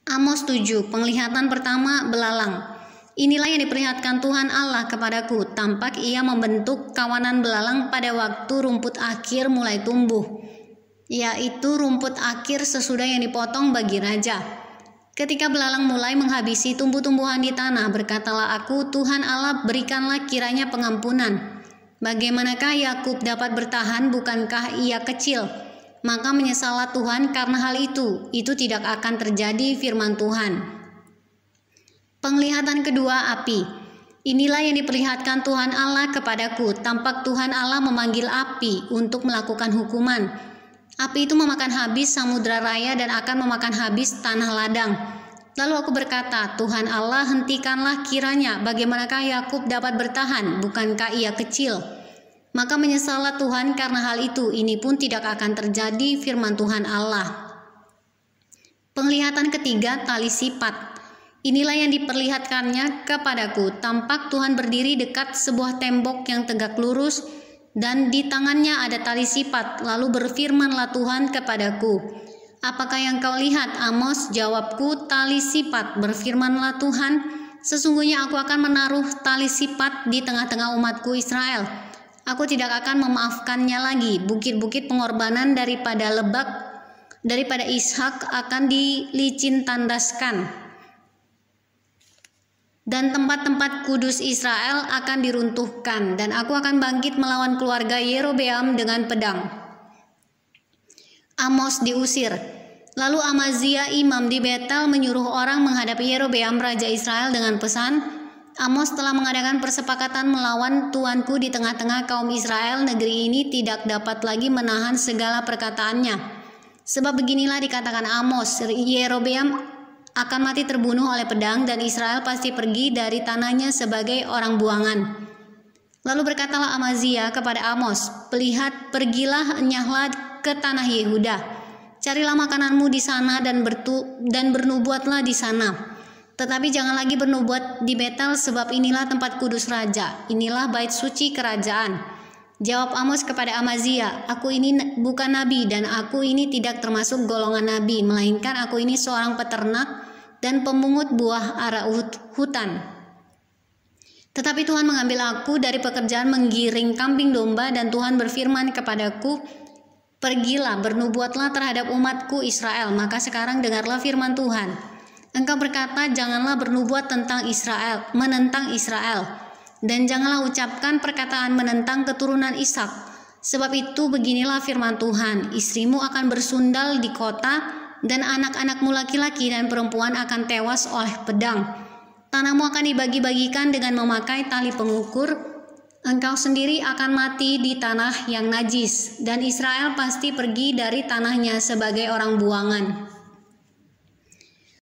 Amos 7, penglihatan pertama belalang. Inilah yang diperlihatkan Tuhan Allah kepadaku, tampak ia membentuk kawanan belalang pada waktu rumput akhir mulai tumbuh, yaitu rumput akhir sesudah yang dipotong bagi raja. Ketika belalang mulai menghabisi tumbuh-tumbuhan di tanah, berkatalah aku, Tuhan Allah, berikanlah kiranya pengampunan. Bagaimanakah Yakub dapat bertahan, bukankah ia kecil? Maka menyesallah Tuhan karena hal itu tidak akan terjadi, firman Tuhan. Penglihatan kedua, api. Inilah yang diperlihatkan Tuhan Allah kepadaku, tampak Tuhan Allah memanggil api untuk melakukan hukuman. Api itu memakan habis samudra raya dan akan memakan habis tanah ladang. Lalu aku berkata, Tuhan Allah, hentikanlah kiranya, bagaimanakah Yakub dapat bertahan, bukankah ia kecil? Maka menyesallah Tuhan karena hal itu, ini pun tidak akan terjadi, firman Tuhan Allah. Penglihatan ketiga, tali sipat. Inilah yang diperlihatkannya kepadaku, tampak Tuhan berdiri dekat sebuah tembok yang tegak lurus, dan di tangannya ada tali sipat. Lalu berfirmanlah Tuhan kepadaku, apakah yang kau lihat, Amos? Jawabku, tali sipat. Berfirmanlah Tuhan, sesungguhnya aku akan menaruh tali sipat di tengah-tengah umatku Israel. Aku tidak akan memaafkannya lagi. Bukit-bukit pengorbanan daripada Ishak akan dilicin tandaskan, dan tempat-tempat kudus Israel akan diruntuhkan, dan aku akan bangkit melawan keluarga Yerobeam dengan pedang. Amos diusir. Lalu Amazia imam di Betel menyuruh orang menghadapi Yerobeam raja Israel dengan pesan, Amos telah mengadakan persepakatan melawan tuanku di tengah-tengah kaum Israel. Negeri ini tidak dapat lagi menahan segala perkataannya. Sebab beginilah dikatakan Amos, Yerobeam akan mati terbunuh oleh pedang, dan Israel pasti pergi dari tanahnya sebagai orang buangan. Lalu berkatalah Amazia kepada Amos, pergilah, enyahlah ke tanah Yehuda. Carilah makananmu di sana dan bernubuatlah di sana. Tetapi jangan lagi bernubuat di Betel, sebab inilah tempat kudus raja, inilah bait suci kerajaan. Jawab Amos kepada Amazia, aku ini bukan nabi, dan aku ini tidak termasuk golongan nabi, melainkan aku ini seorang peternak dan pemungut buah ara hutan. Tetapi Tuhan mengambil aku dari pekerjaan menggiring kambing domba, dan Tuhan berfirman kepadaku, pergilah, bernubuatlah terhadap umatku Israel. Maka sekarang dengarlah firman Tuhan. Engkau berkata, janganlah bernubuat menentang Israel, dan janganlah ucapkan perkataan menentang keturunan Ishak. Sebab itu beginilah firman Tuhan, istrimu akan bersundal di kota, dan anak-anakmu laki-laki dan perempuan akan tewas oleh pedang. Tanahmu akan dibagi-bagikan dengan memakai tali pengukur. Engkau sendiri akan mati di tanah yang najis, dan Israel pasti pergi dari tanahnya sebagai orang buangan.